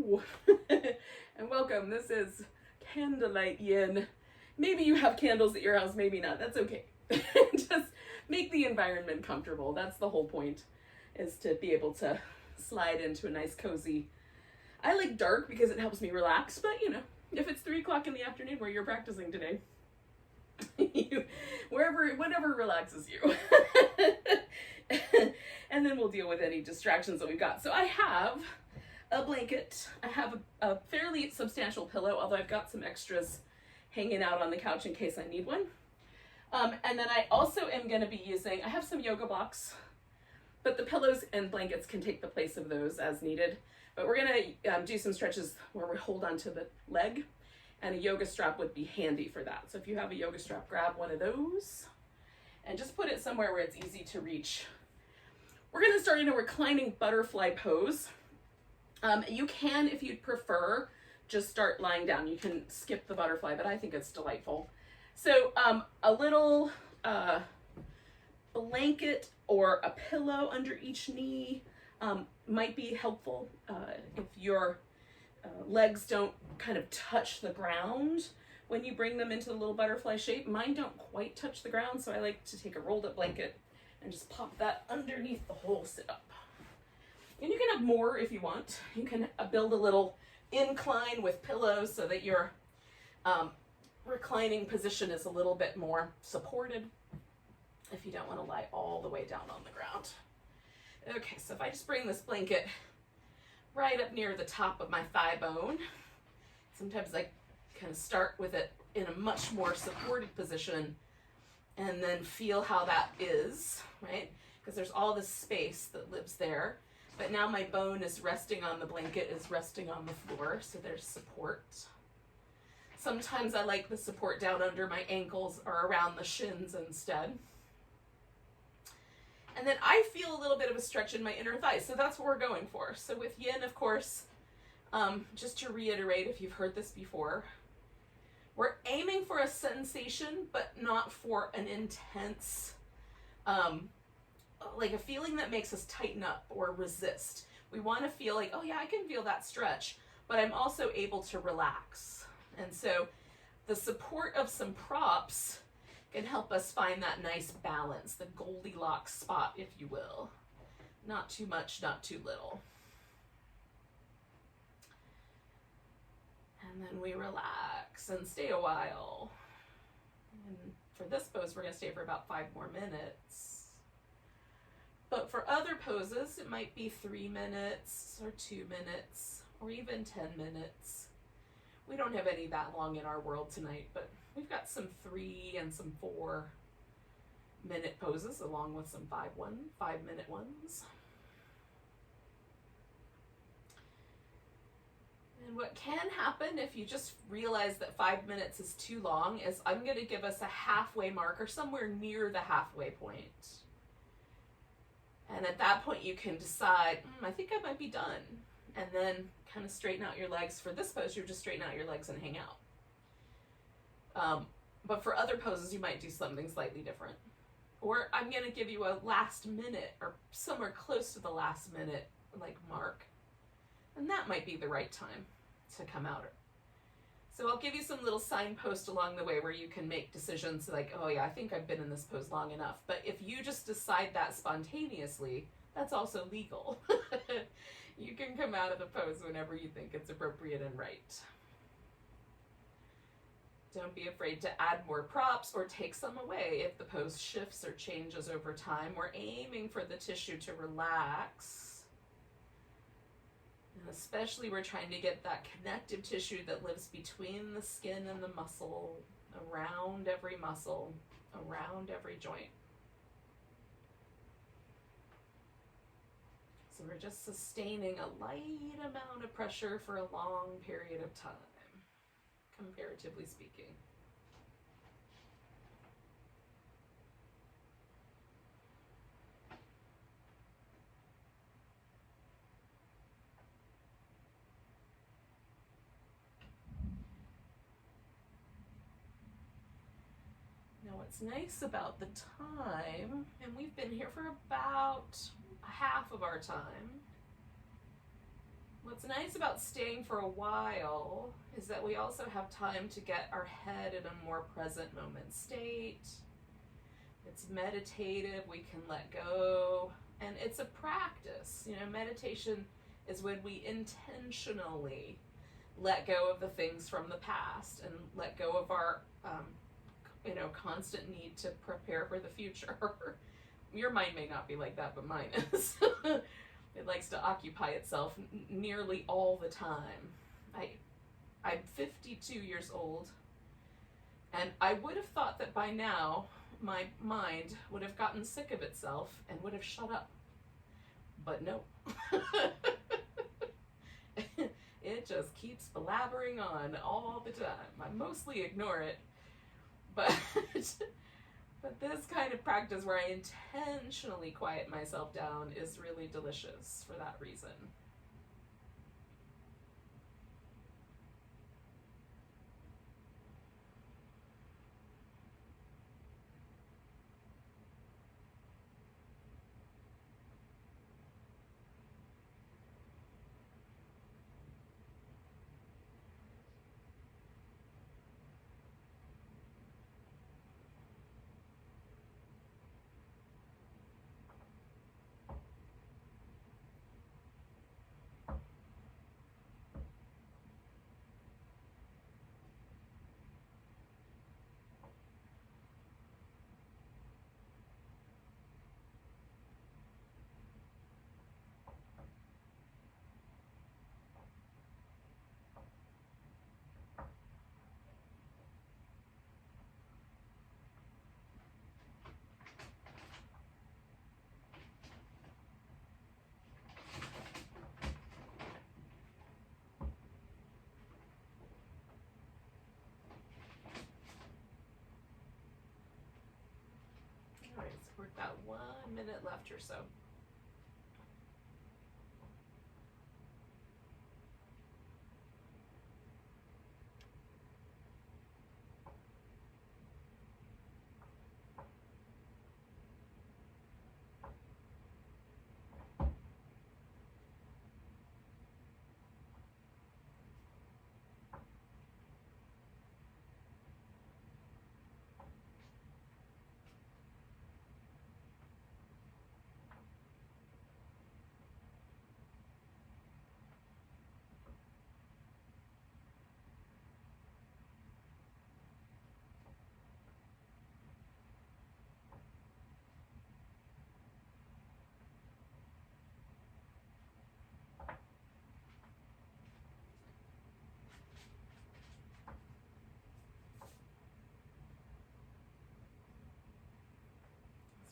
Hello and welcome. This is Candlelight Yin. Maybe you have candles at your house, maybe not. That's okay. Just make the environment comfortable. That's the whole point, is to be able to slide into a nice cozy. I like dark because it helps me relax, but you know, if it's 3 o'clock in the afternoon where you're practicing today, whatever relaxes you. And then we'll deal with any distractions that we've got. So I have a blanket. I have a fairly substantial pillow, although I've got some extras hanging out on the couch in case I need one. And then I also am going to be using, I have some yoga blocks, but the pillows and blankets can take the place of those as needed. But we're going to do some stretches where we hold onto the leg, and a yoga strap would be handy for that. So if you have a yoga strap, grab one of those and just put it somewhere where it's easy to reach. We're going to start in a reclining butterfly pose. You can, if you'd prefer, just start lying down. You can skip the butterfly, but I think it's delightful. So a little blanket or a pillow under each knee might be helpful if your legs don't kind of touch the ground when you bring them into the little butterfly shape. Mine don't quite touch the ground, so I like to take a rolled up blanket and just pop that underneath the whole sit up. And you can have more if you want. You can build a little incline with pillows so that your reclining position is a little bit more supported if you don't want to lie all the way down on the ground. Okay, so if I just bring this blanket right up near the top of my thigh bone, sometimes I kind of start with it in a much more supported position and then feel how that is, right? Because there's all this space that lives there. But now my bone is resting on the blanket, is resting on the floor, so there's support. Sometimes I like the support down under my ankles or around the shins instead. And then I feel a little bit of a stretch in my inner thighs, so that's what we're going for. So with yin, of course, just to reiterate if you've heard this before, we're aiming for a sensation, but not for an intense, like a feeling that makes us tighten up or resist. We want to feel like, oh yeah, I can feel that stretch, but I'm also able to relax. And so the support of some props can help us find that nice balance, the Goldilocks spot, if you will. Not too much, not too little. And then we relax and stay a while. And for this pose, we're going to stay for about 5 more minutes. But for other poses, it might be 3 minutes or 2 minutes or even 10 minutes. We don't have any that long in our world tonight, but we've got some 3 and some 4-minute poses along with some 5-minute ones. And what can happen if you just realize that 5 minutes is too long is I'm going to give us a halfway mark or somewhere near the halfway point. And at that point you can decide, I think I might be done. And then kind of straighten out your legs. For this pose, you just straighten out your legs and hang out. But for other poses, you might do something slightly different. Or I'm going to give you a last minute or somewhere close to the last minute like mark. And that might be the right time to come out. So I'll give you some little signposts along the way where you can make decisions like, oh yeah, I think I've been in this pose long enough. But if you just decide that spontaneously, that's also legal. You can come out of the pose whenever you think it's appropriate and right. Don't be afraid to add more props or take some away if the pose shifts or changes over time. We're aiming for the tissue to relax. And especially we're trying to get that connective tissue that lives between the skin and the muscle, around every muscle, around every joint. So we're just sustaining a light amount of pressure for a long period of time, comparatively speaking. Now what's nice about the time, and we've been here for about half of our time, What's nice about staying for a while is that we also have time to get our head in a more present moment state. It's meditative, we can let go, and it's a practice. You know, meditation is when we intentionally let go of the things from the past and let go of our, constant need to prepare for the future. Your mind may not be like that, but mine is. It likes to occupy itself nearly all the time. I'm 52 years old, and I would have thought that by now my mind would have gotten sick of itself and would have shut up. But no. It just keeps blabbering on all the time. I mostly ignore it, but this kind of practice where I intentionally quiet myself down is really delicious for that reason. All right, so we're about 1 minute left or so.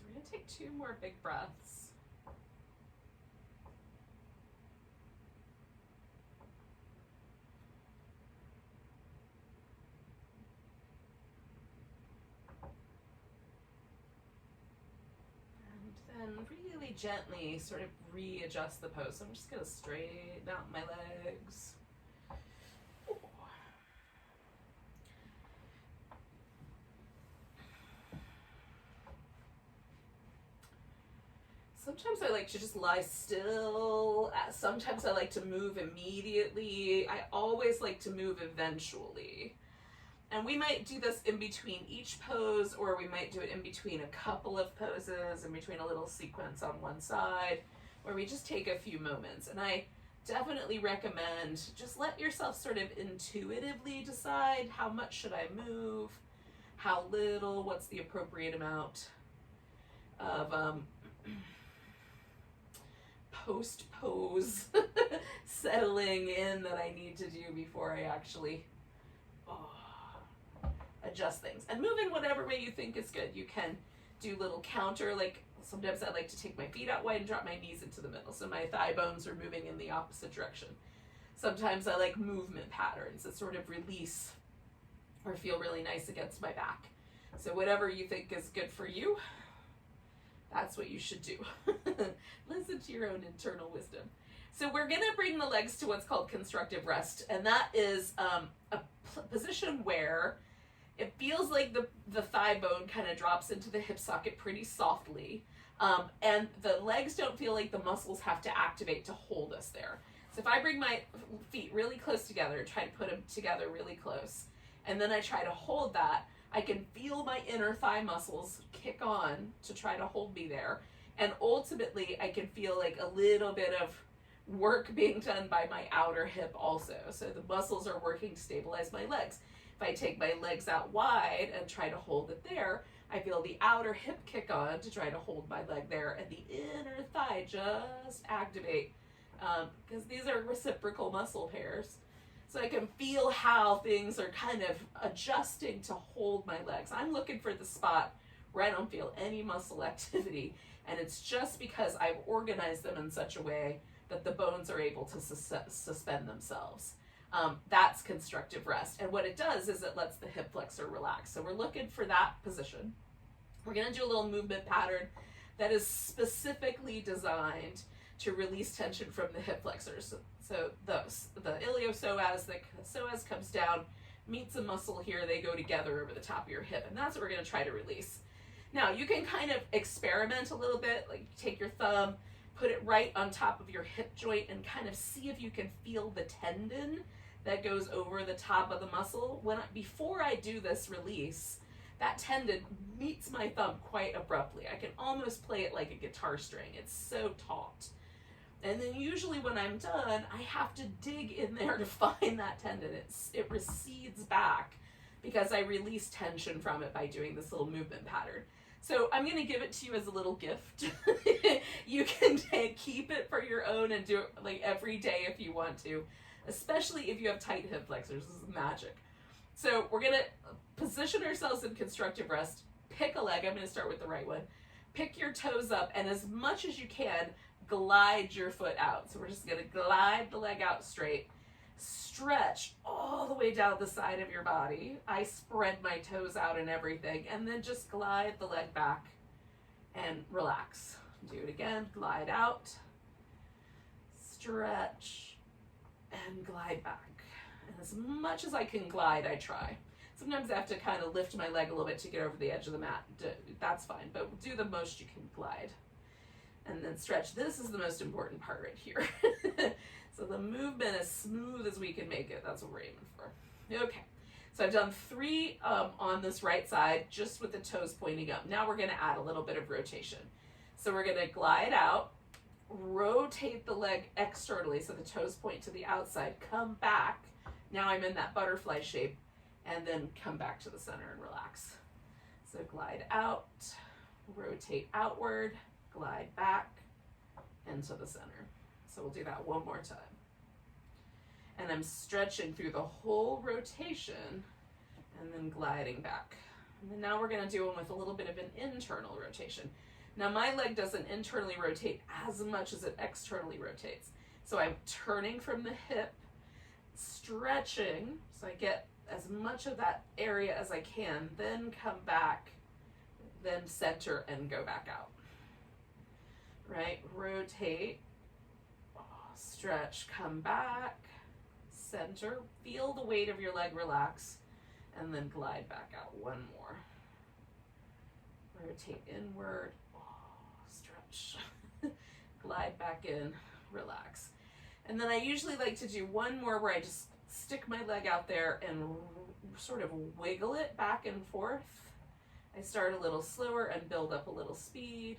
So we're going to take 2 more big breaths. And then really gently sort of readjust the pose. So I'm just going to straighten out my legs. Sometimes I like to just lie still. Sometimes I like to move immediately. I always like to move eventually. And we might do this in between each pose, or we might do it in between a couple of poses, in between a little sequence on one side, where we just take a few moments. And I definitely recommend just let yourself sort of intuitively decide how much should I move, how little, what's the appropriate amount of post-pose settling in that I need to do before I actually adjust things. And move in whatever way you think is good. You can do little counter, like sometimes I like to take my feet out wide and drop my knees into the middle, so my thigh bones are moving in the opposite direction. Sometimes I like movement patterns that sort of release or feel really nice against my back. So whatever you think is good for you, that's what you should do. Listen to your own internal wisdom. So we're gonna bring the legs to what's called constructive rest, and that is a position where it feels like the thigh bone kind of drops into the hip socket pretty softly, and the legs don't feel like the muscles have to activate to hold us there. So if I bring my feet really close together, try to put them together really close, and then I try to hold that, I can feel my inner thigh muscles kick on to try to hold me there. And ultimately, I can feel like a little bit of work being done by my outer hip also. So the muscles are working to stabilize my legs. If I take my legs out wide and try to hold it there, I feel the outer hip kick on to try to hold my leg there, and the inner thigh just activate, because these are reciprocal muscle pairs. So I can feel how things are kind of adjusting to hold my legs. I'm looking for the spot where I don't feel any muscle activity, and it's just because I've organized them in such a way that the bones are able to suspend themselves. That's constructive rest. And what it does is it lets the hip flexor relax. So we're looking for that position. We're going to do a little movement pattern that is specifically designed to release tension from the hip flexors. So the iliopsoas, the psoas comes down, meets a muscle here, they go together over the top of your hip, and that's what we're going to try to release. Now, you can kind of experiment a little bit, like take your thumb, put it right on top of your hip joint, and kind of see if you can feel the tendon that goes over the top of the muscle. Before I do this release, that tendon meets my thumb quite abruptly. I can almost play it like a guitar string. It's so taut. And then usually when I'm done, I have to dig in there to find that tendon. It recedes back because I release tension from it by doing this little movement pattern. So I'm going to give it to you as a little gift. You can keep it for your own and do it like every day if you want to, especially if you have tight hip flexors. This is magic. So we're going to position ourselves in constructive rest. Pick a leg. I'm going to start with the right one. Pick your toes up, and as much as you can, glide your foot out. So we're just going to glide the leg out straight. Stretch all the way down the side of your body. I spread my toes out and everything, and then just glide the leg back and relax. Do it again. Glide out, stretch, and glide back. And as much as I can glide, I try. Sometimes I have to kind of lift my leg a little bit to get over the edge of the mat. That's fine, but do the most you can glide. And then stretch. This is the most important part right here. So the movement as smooth as we can make it. That's what we're aiming for. Okay. So I've done 3 on this right side, just with the toes pointing up. Now we're going to add a little bit of rotation. So we're going to glide out, rotate the leg externally so the toes point to the outside, come back. Now I'm in that butterfly shape, and then come back to the center and relax. So glide out, rotate outward, glide back into the center. So we'll do that one more time. And I'm stretching through the whole rotation and then gliding back. And then now we're going to do one with a little bit of an internal rotation. Now my leg doesn't internally rotate as much as it externally rotates. So I'm turning from the hip, stretching, so I get as much of that area as I can, then come back, then center and go back out. Right? Rotate, stretch, come back, center, feel the weight of your leg relax, and then glide back out. One more. Rotate inward, stretch, glide back in, relax. And then I usually like to do one more where I just stick my leg out there and sort of wiggle it back and forth. I start a little slower and build up a little speed,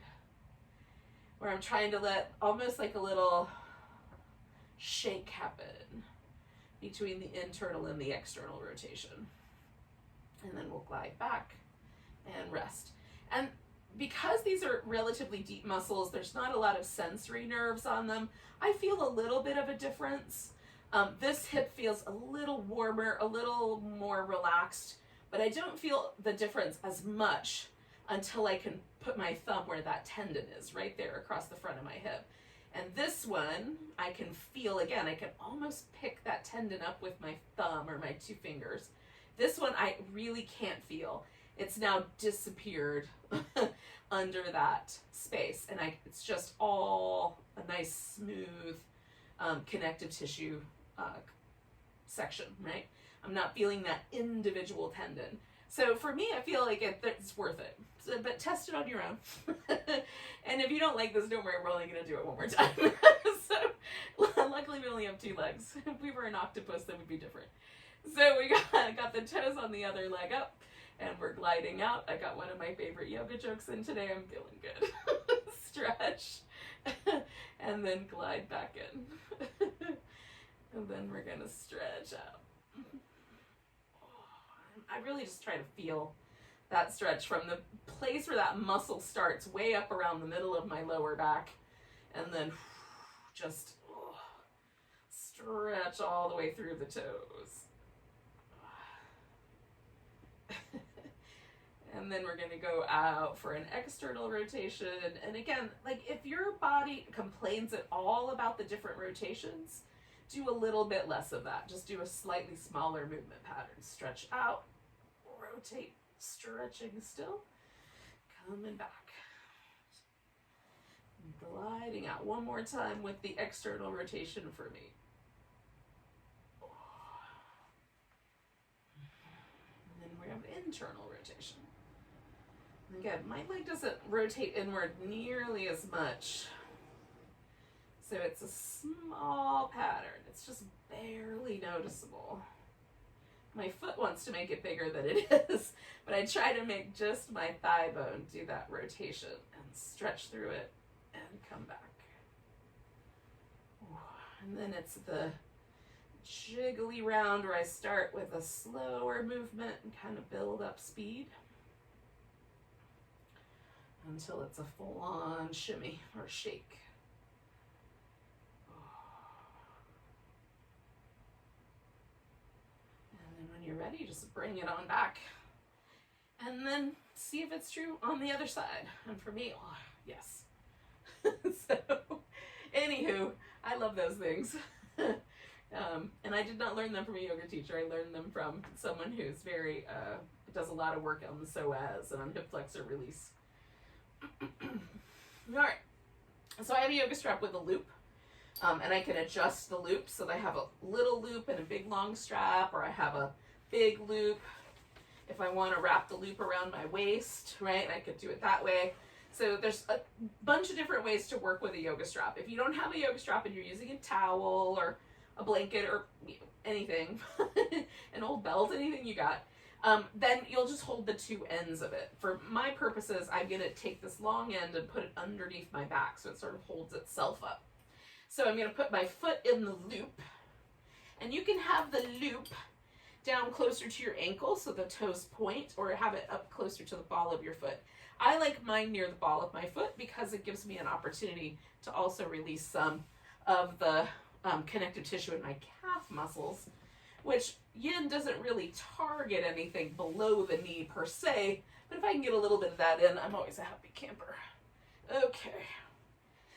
where I'm trying to let almost like a little shake happen between the internal and the external rotation. And then we'll glide back and rest. And because these are relatively deep muscles, there's not a lot of sensory nerves on them. I feel a little bit of a difference. This hip feels a little warmer, a little more relaxed, but I don't feel the difference as much until I can put my thumb where that tendon is, right there across the front of my hip. And this one, I can feel, again, I can almost pick that tendon up with my thumb or my 2 fingers. This one, I really can't feel. It's now disappeared under that space. And it's just all a nice, smooth, connective tissue section, right? I'm not feeling that individual tendon. So for me, I feel like it's worth it. So, but test it on your own. And if you don't like this, don't worry, we're only going to do it one more time. So Luckily we only have 2 legs. If we were an octopus, that would be different. So we got the toes on the other leg up, and we're gliding out. I got one of my favorite yoga jokes in today. I'm feeling good. Stretch, and then glide back in. And then we're gonna stretch out. I really just try to feel that stretch from the place where that muscle starts, way up around the middle of my lower back, and then just stretch all the way through the toes. And then we're gonna go out for an external rotation. And again, like if your body complains at all about the different rotations, do a little bit less of that. Just do a slightly smaller movement pattern. Stretch out, rotate, stretching still, coming back. Gliding out one more time with the external rotation for me. And then we have internal rotation. Again, my leg doesn't rotate inward nearly as much. So it's a small pattern. It's just barely noticeable. My foot wants to make it bigger than it is, but I try to make just my thigh bone do that rotation and stretch through it and come back. And then it's the jiggly round where I start with a slower movement and kind of build up speed until it's a full-on shimmy or shake. And then when you're ready, just bring it on back. And then see if it's true on the other side. And for me, oh, yes. So, anywho, I love those things. And I did not learn them from a yoga teacher. I learned them from someone who's very, does a lot of work on the psoas and on hip flexor release. All right, so I have a yoga strap with a loop, and I can adjust the loop so that I have a little loop and a big long strap, or I have a big loop if I want to wrap the loop around my waist, right? I could do it that way. So there's a bunch of different ways to work with a yoga strap. If you don't have a yoga strap and you're using a towel or a blanket or anything, an old belt, anything you got, then you'll just hold the 2 ends of it. For my purposes, I'm gonna take this long end and put it underneath my back so it sort of holds itself up. So I'm gonna put my foot in the loop, and you can have the loop down closer to your ankle so the toes point, or have it up closer to the ball of your foot. I like mine near the ball of my foot because it gives me an opportunity to also release some of the connective tissue in my calf muscles, which yin doesn't really target anything below the knee per se, but if I can get a little bit of that in, I'm always a happy camper. Okay,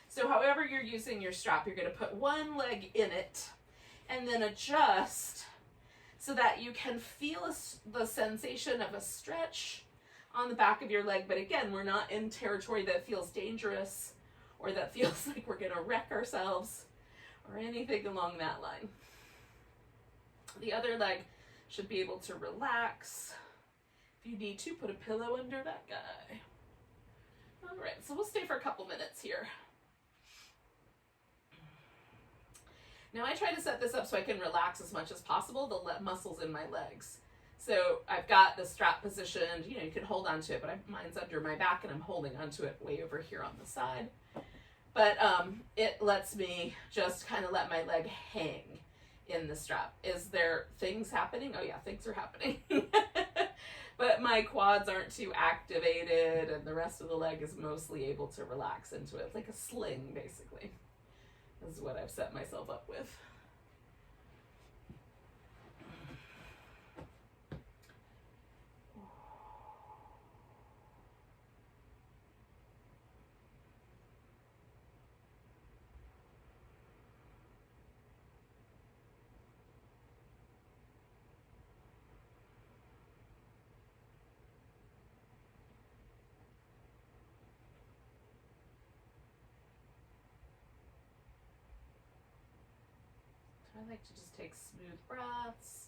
so however you're using your strap, you're going to put one leg in it and then adjust so that you can feel the sensation of a stretch on the back of your leg. But again, we're not in territory that feels dangerous or that feels like we're going to wreck ourselves or anything along that line. The other leg should be able to relax. If you need to, put a pillow under that guy. All right, so we'll stay for a couple minutes here. Now I try to set this up so I can relax as much as possible the muscles in my legs. So I've got the strap positioned, you know, you can hold onto it, but mine's under my back and I'm holding onto it way over here on the side. But it lets me just kind of let my leg hang in the strap. Is there things happening? Oh yeah, things are happening. But my quads aren't too activated and the rest of the leg is mostly able to relax into it. It's like a sling, basically. This is what I've set myself up with. I like to just take smooth breaths,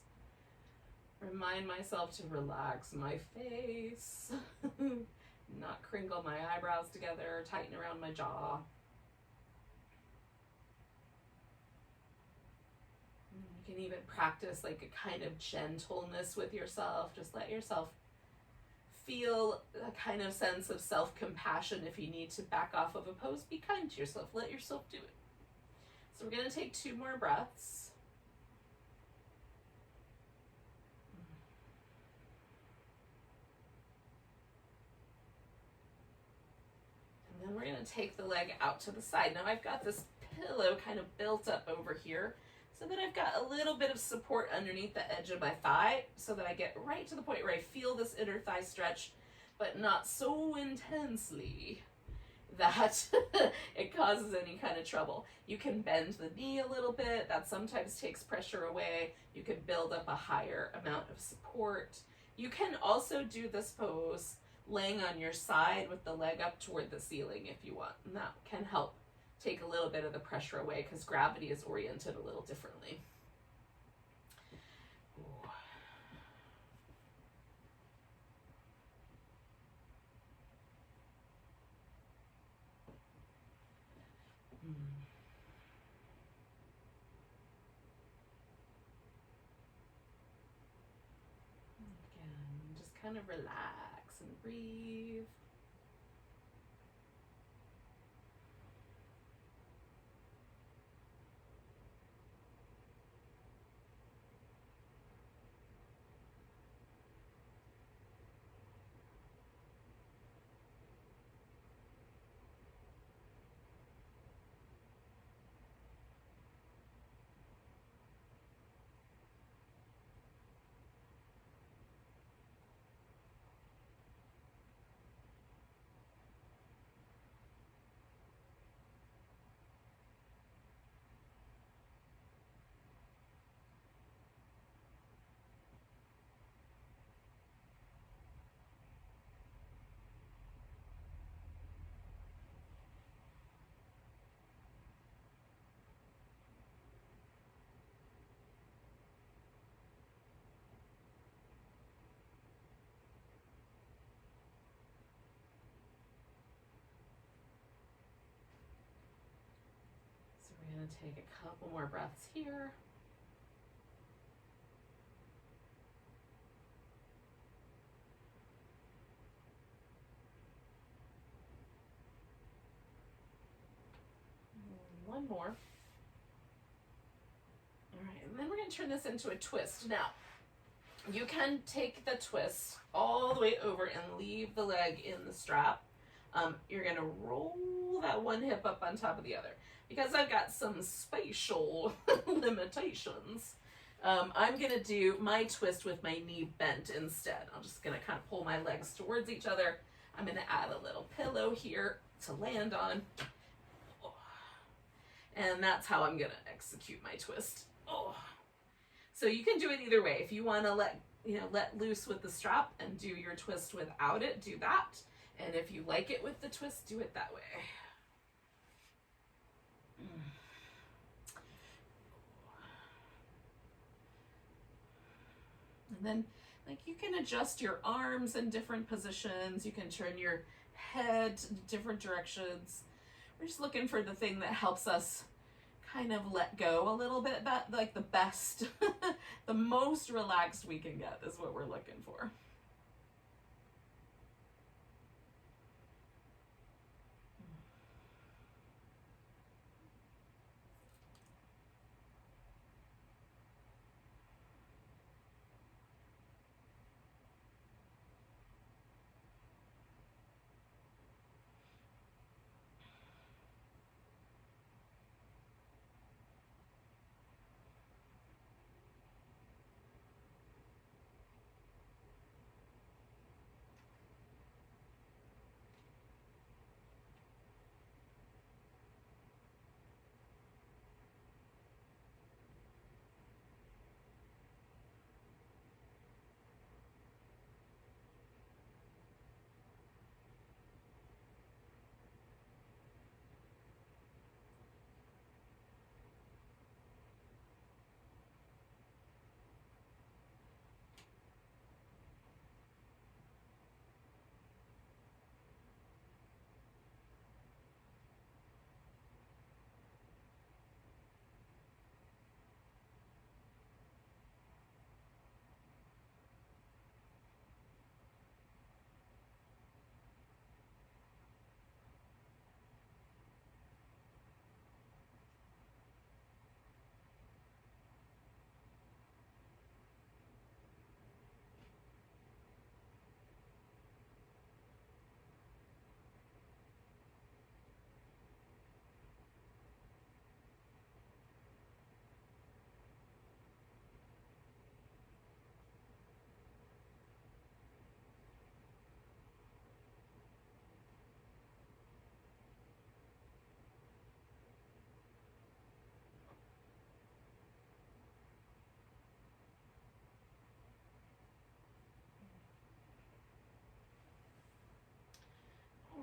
remind myself to relax my face, not crinkle my eyebrows together, tighten around my jaw. You can even practice like a kind of gentleness with yourself. Just let yourself feel a kind of sense of self-compassion. If you need to back off of a pose, be kind to yourself. Let yourself do it. So we're going to take 2 more breaths. And then we're going to take the leg out to the side. Now I've got this pillow kind of built up over here so that I've got a little bit of support underneath the edge of my thigh so that I get right to the point where I feel this inner thigh stretch, but not so intensely that it causes any kind of trouble. You can bend the knee a little bit. That sometimes takes pressure away. You can build up a higher amount of support. You can also do this pose laying on your side with the leg up toward the ceiling if you want, and that can help take a little bit of the pressure away because gravity is oriented a little differently. Again, just kind of relax and breathe. We're going to take a couple more breaths here. One more. All right, and then we're going to turn this into a twist. Now, you can take the twist all the way over and leave the leg in the strap. You're going to roll that one hip up on top of the other. Because I've got some spatial limitations, I'm going to do my twist with my knee bent instead. I'm just going to kind of pull my legs towards each other. I'm going to add a little pillow here to land on. And that's how I'm going to execute my twist. Oh. So you can do it either way. If you want to let loose with the strap and do your twist without it, do that. And if you like it with the twist, do it that way. And then you can adjust your arms in different positions. You can turn your head in different directions. We're just looking for the thing that helps us kind of let go a little bit. That the best, the most relaxed we can get is what we're looking for.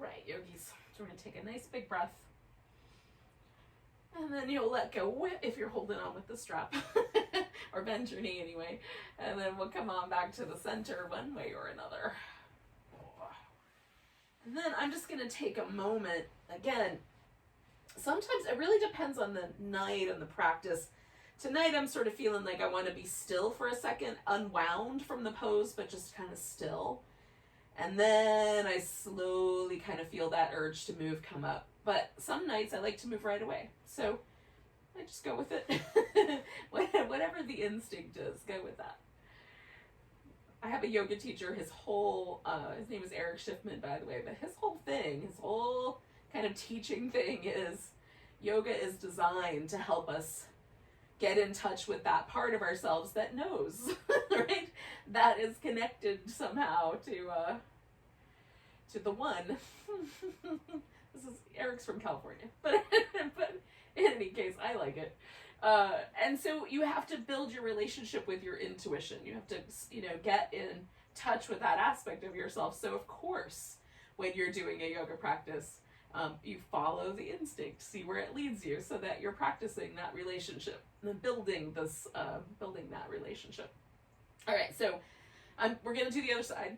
right, yogis. So we're going to take a nice big breath. And then you'll let go if you're holding on with the strap. Or bend your knee anyway. And then we'll come on back to the center one way or another. And then I'm just going to take a moment. Again, sometimes it really depends on the night and the practice. Tonight I'm sort of feeling like I want to be still for a second, unwound from the pose, but just kind of still. And then I slowly kind of feel that urge to move come up. But some nights I like to move right away. So I just go with it. Whatever the instinct is, go with that. I have a yoga teacher, his name is Eric Schiffman, by the way, but his whole kind of teaching thing is yoga is designed to help us get in touch with that part of ourselves that knows, right? That is connected somehow to the one. This is Eric's from California, but in any case, I like it. And so you have to build your relationship with your intuition. You have to, get in touch with that aspect of yourself. So of course, when you're doing a yoga practice, you follow the instinct, see where it leads you, so that you're practicing that relationship, and building that relationship. All right, so we're gonna do the other side.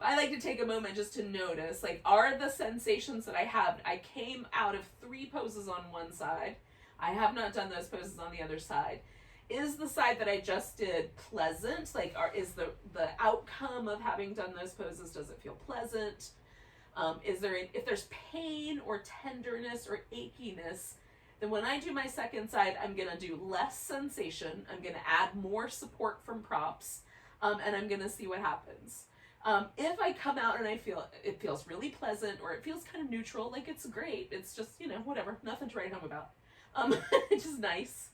I like to take a moment just to notice, are the sensations that I have? I came out of 3 poses on one side. I have not done those poses on the other side. Is the side that I just did pleasant? Is the outcome of having done those poses, does it feel pleasant? If there's pain or tenderness or achiness, then when I do my second side, I'm gonna do less sensation. I'm gonna add more support from props, and I'm gonna see what happens. If I come out and I feel it feels really pleasant, or it feels kind of neutral, like it's great, it's just, whatever, nothing to write home about. It's just nice.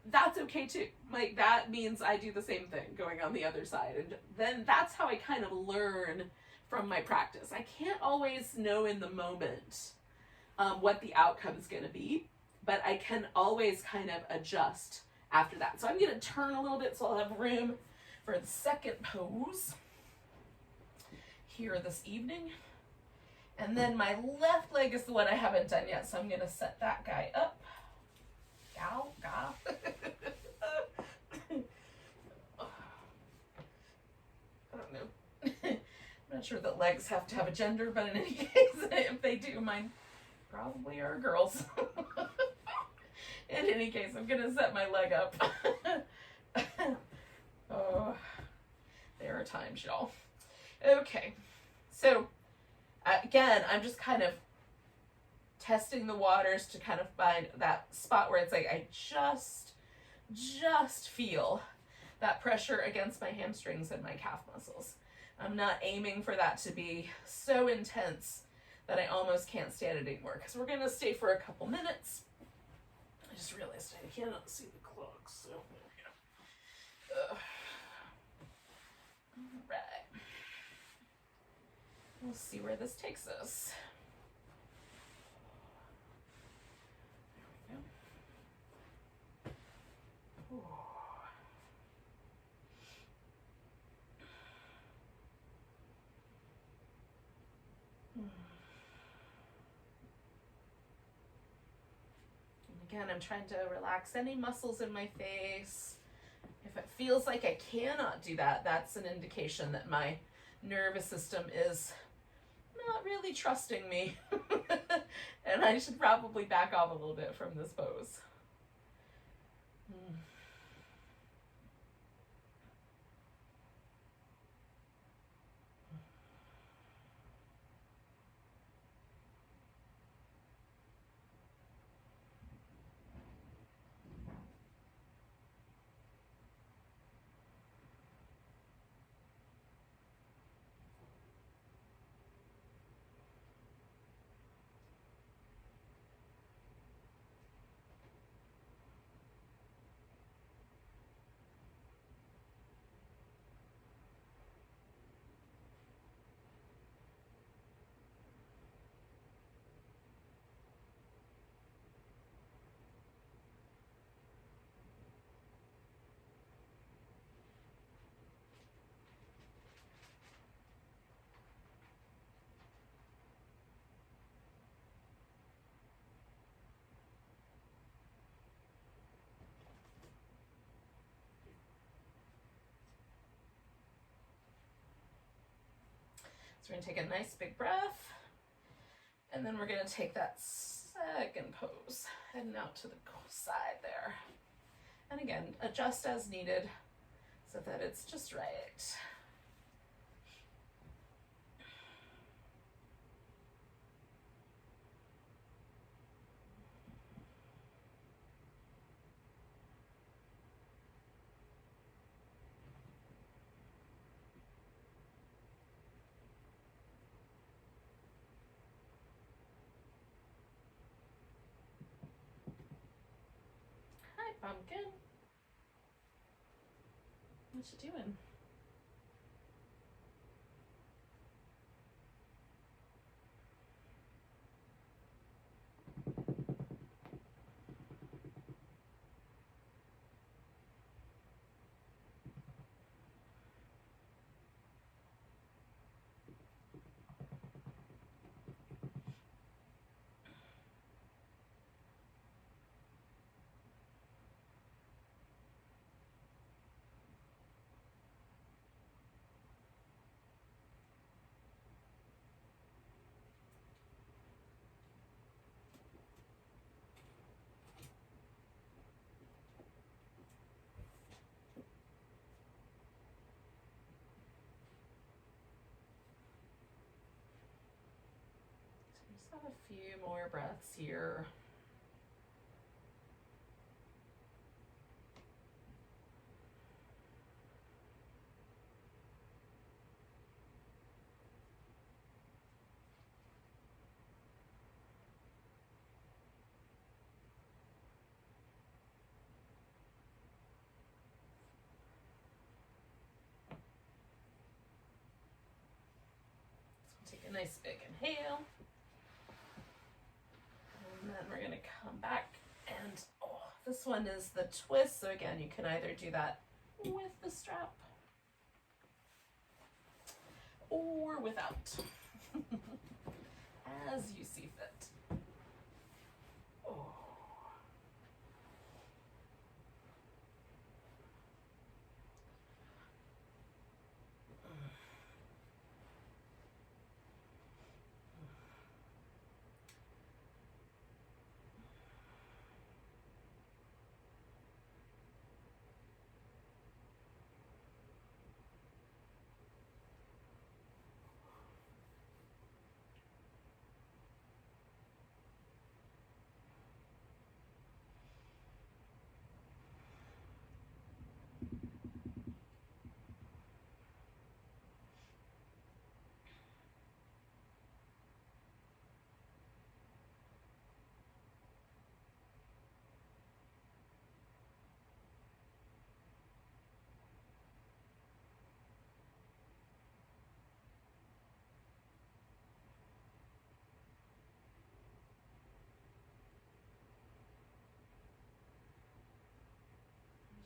That's okay too. That means I do the same thing going on the other side. And then that's how I kind of learn from my practice. I can't always know in the moment what the outcome is going to be, but I can always kind of adjust after that. So I'm going to turn a little bit so I'll have room for the second pose here this evening. And then my left leg is the one I haven't done yet, so I'm going to set that guy up. Gal. I don't know. I'm not sure that legs have to have a gender, but in any case, if they do, mine probably are girls. In any case, I'm going to set my leg up. Oh, there are times, y'all. Okay, so again, I'm just kind of testing the waters to kind of find that spot where it's like I just feel that pressure against my hamstrings and my calf muscles. I'm not aiming for that to be so intense that I almost can't stand it anymore, because we're going to stay for a couple minutes. I just realized I cannot see the clock, so there we go. All right. We'll see where this takes us. There we go. Ooh. And again, I'm trying to relax any muscles in my face. If it feels like I cannot do that, that's an indication that my nervous system is not really trusting me. And I should probably back off a little bit from this pose. So we're gonna take a nice big breath, and then we're gonna take that second pose, heading out to the side there. And again, adjust as needed so that it's just right. Hi, pumpkin. What you doing? Just have a few more breaths here. So take a nice big inhale. And then we're gonna come back, and this one is the twist. So again, you can either do that with the strap or without, as you see fit. Oh.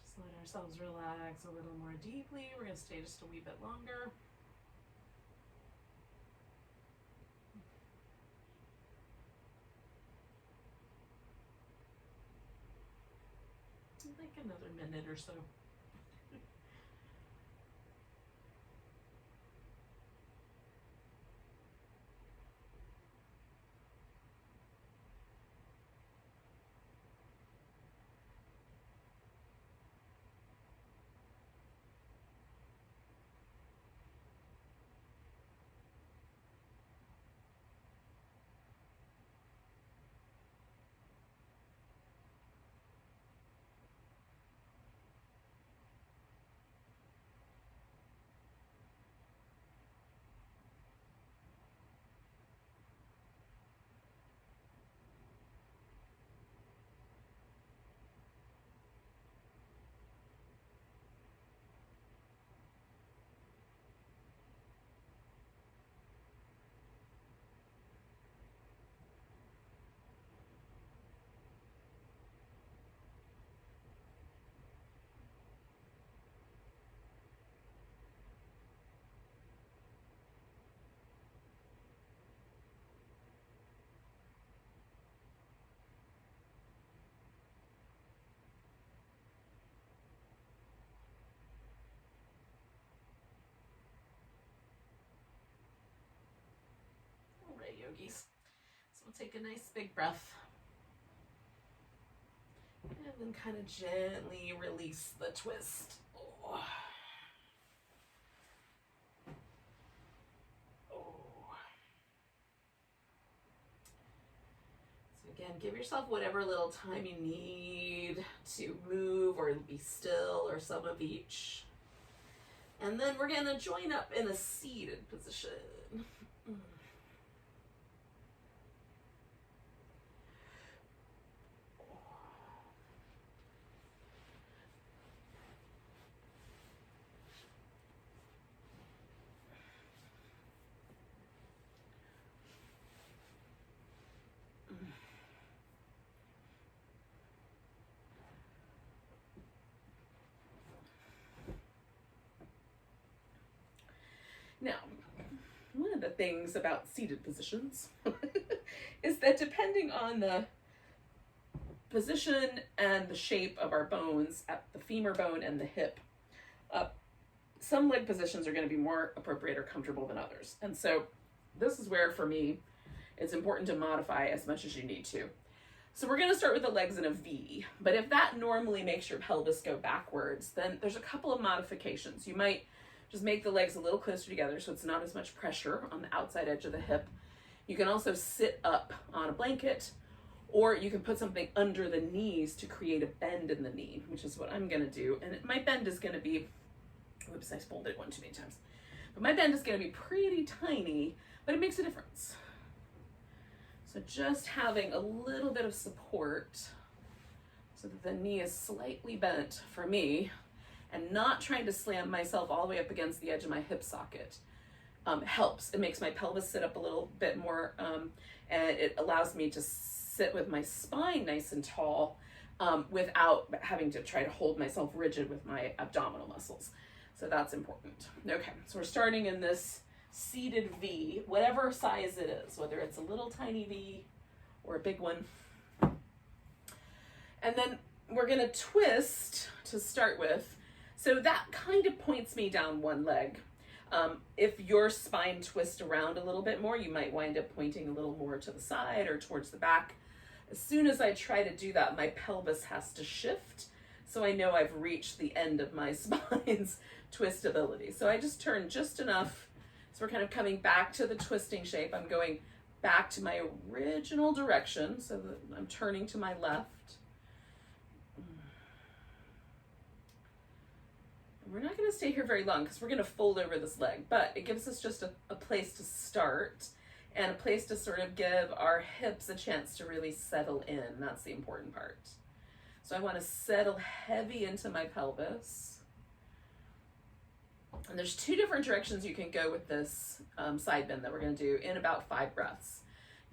Just let ourselves relax a little more deeply. We're going to stay just a wee bit longer. Like another minute or so. yogis. So we'll take a nice big breath. And then kind of gently release the twist. Oh. Again, give yourself whatever little time you need to move or be still or some of each. And then we're going to join up in a seated position. Now, one of the things about seated positions is that depending on the position and the shape of our bones at the femur bone and the hip, some leg positions are going to be more appropriate or comfortable than others. And so this is where, for me, it's important to modify as much as you need to. So we're going to start with the legs in a V, but if that normally makes your pelvis go backwards, then there's a couple of modifications. You might just make the legs a little closer together so it's not as much pressure on the outside edge of the hip. You can also sit up on a blanket, or you can put something under the knees to create a bend in the knee, which is what I'm going to do. And my bend is going to be, whoops, I folded one too many times. But my bend is going to be pretty tiny, but it makes a difference. So just having a little bit of support so that the knee is slightly bent for me, and not trying to slam myself all the way up against the edge of my hip socket helps. It makes my pelvis sit up a little bit more, and it allows me to sit with my spine nice and tall without having to try to hold myself rigid with my abdominal muscles. So that's important. Okay, so we're starting in this seated V, whatever size it is, whether it's a little tiny V or a big one. And then we're gonna twist to start with. So that kind of points me down one leg. If your spine twists around a little bit more, you might wind up pointing a little more to the side or towards the back. As soon as I try to do that, my pelvis has to shift, so I know I've reached the end of my spine's twistability. So I just turn just enough, so we're kind of coming back to the twisting shape. I'm going back to my original direction, so that I'm turning to my left. We're not going to stay here very long because we're going to fold over this leg, but it gives us just a place to start and a place to sort of give our hips a chance to really settle in. That's the important part. So I want to settle heavy into my pelvis. And there's two different directions you can go with this side bend that we're going to do in about 5 breaths.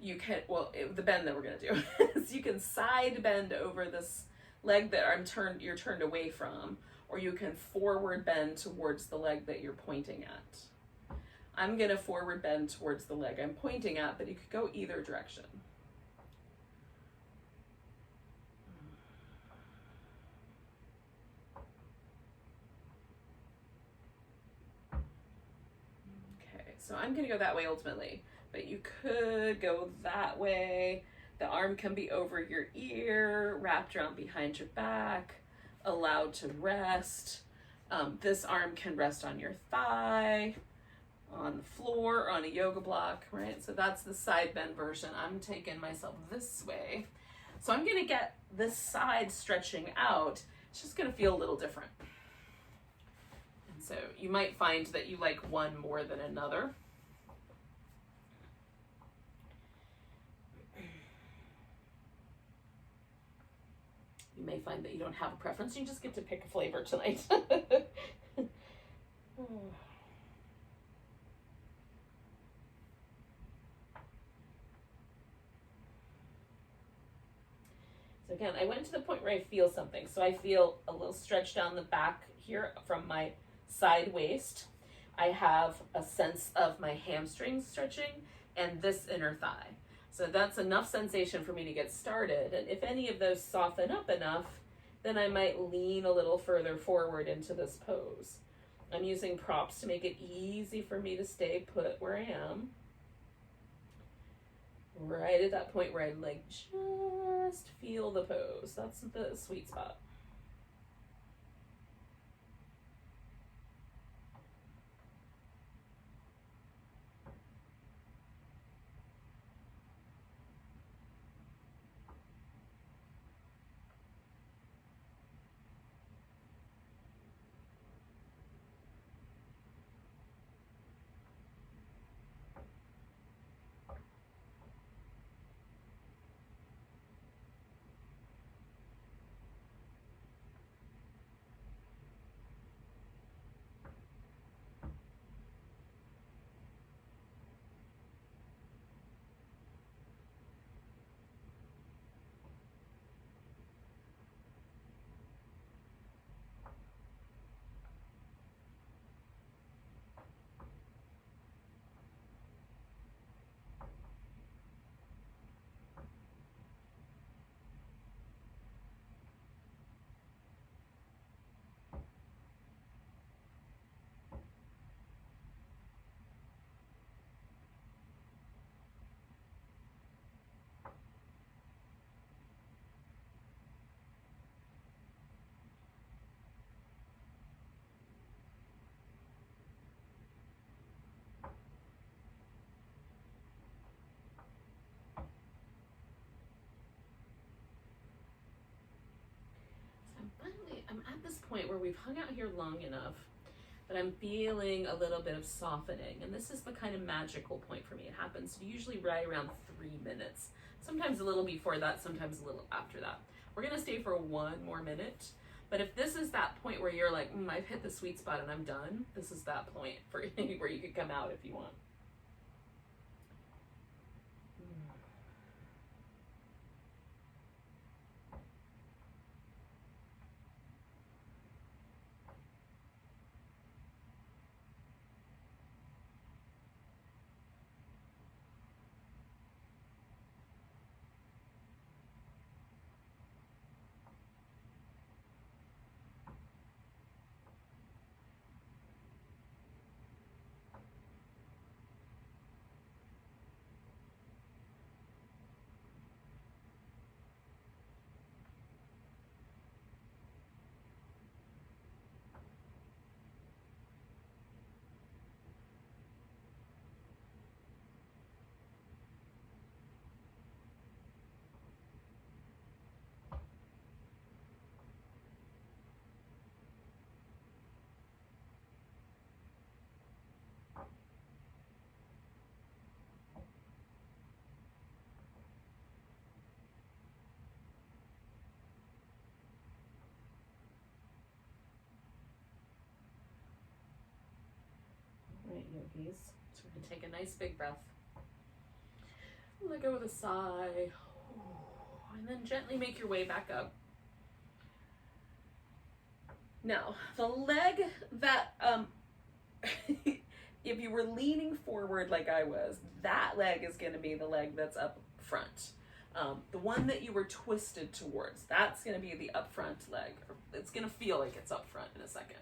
You can, the bend that we're going to do is you can side bend over this leg that you're turned away from, or you can forward bend towards the leg that you're pointing at. I'm going to forward bend towards the leg I'm pointing at, but you could go either direction. Okay, so I'm going to go that way ultimately, but you could go that way. The arm can be over your ear, wrapped around behind your back, allowed to rest. This arm can rest on your thigh, on the floor, on a yoga block, right? So that's the side bend version. I'm taking myself this way. So I'm gonna get this side stretching out. It's just gonna feel a little different. And so you might find that you like one more than another. You may find that you don't have a preference. You just get to pick a flavor tonight. So again, I went to the point where I feel something. So I feel a little stretch down the back here from my side waist. I have a sense of my hamstrings stretching and this inner thigh. So that's enough sensation for me to get started. And if any of those soften up enough, then I might lean a little further forward into this pose. I'm using props to make it easy for me to stay put where I am. right at that point where I like just feel the pose. That's the sweet spot. I'm at this point where we've hung out here long enough that I'm feeling a little bit of softening. And this is the kind of magical point for me. It happens usually right around 3 minutes. Sometimes a little before that, sometimes a little after that. We're gonna stay for 1 more minute. But if this is that point where you're like, I've hit the sweet spot and I'm done, this is that point for where you could come out if you want. Right, yogis. So we're gonna take a nice big breath. Let go with a sigh. And then gently make your way back up. Now, the leg that, if you were leaning forward like I was, that leg is gonna be the leg that's up front. The one that you were twisted towards, that's gonna be the up front leg. It's gonna feel like it's up front in a second.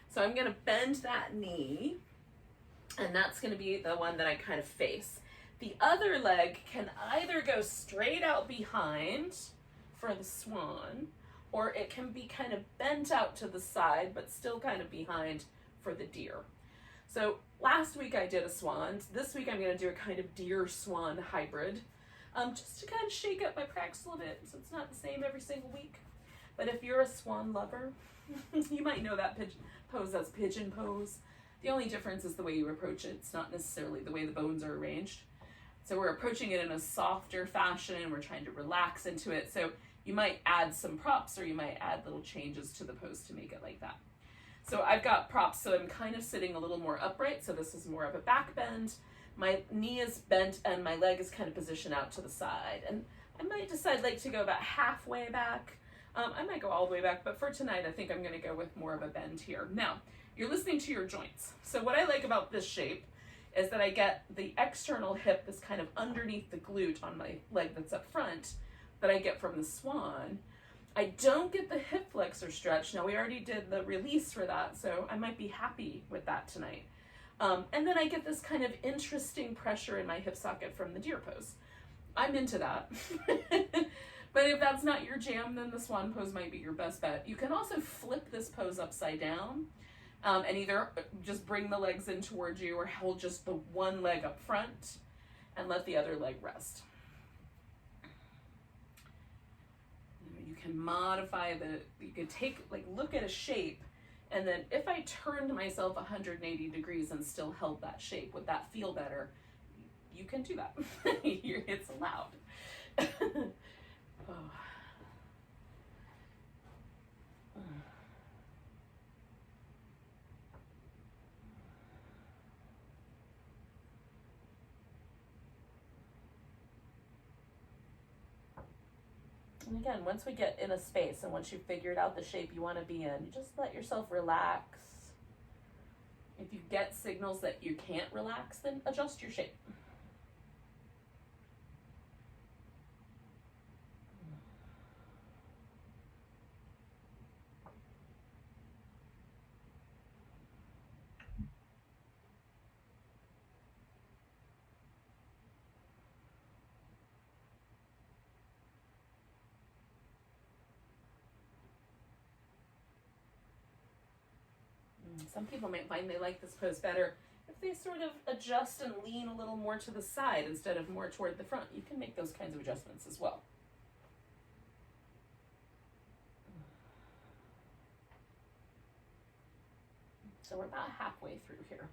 So I'm gonna bend that knee, and that's gonna be the one that I kind of face. The other leg can either go straight out behind for the swan, or it can be kind of bent out to the side, but still kind of behind for the deer. So last week I did a swan. This week I'm gonna do a kind of deer-swan hybrid, just to kind of shake up my practice a little bit, so it's not the same every single week. But if you're a swan lover, you might know that pose as pigeon pose. The only difference is the way you approach it. It's not necessarily the way the bones are arranged. So we're approaching it in a softer fashion, and we're trying to relax into it. So you might add some props, or you might add little changes to the pose to make it like that. So I've got props, so I'm kind of sitting a little more upright. So this is more of a back bend. My knee is bent and my leg is kind of positioned out to the side. And I might decide like to go about halfway back. I might go all the way back, but for tonight, I think I'm gonna go with more of a bend here. Now, you're listening to your joints. So what I like about this shape is that I get the external hip that's kind of underneath the glute on my leg that's up front that I get from the swan. I don't get the hip flexor stretch. Now, we already did the release for that, so I might be happy with that tonight. And then I get this kind of interesting pressure in my hip socket from the deer pose. I'm into that. But if that's not your jam, then the swan pose might be your best bet. You can also flip this pose upside down, and either just bring the legs in towards you or hold just the one leg up front and let the other leg rest. You can modify you could take, look at a shape, and then if I turned myself 180 degrees and still held that shape, would that feel better? You can do that. It's allowed. Oh. And again, once we get in a space and once you've figured out the shape you want to be in, you just let yourself relax. If you get signals that you can't relax, then adjust your shape. Some people might find they like this pose better if they sort of adjust and lean a little more to the side instead of more toward the front. You can make those kinds of adjustments as well. So we're about halfway through here.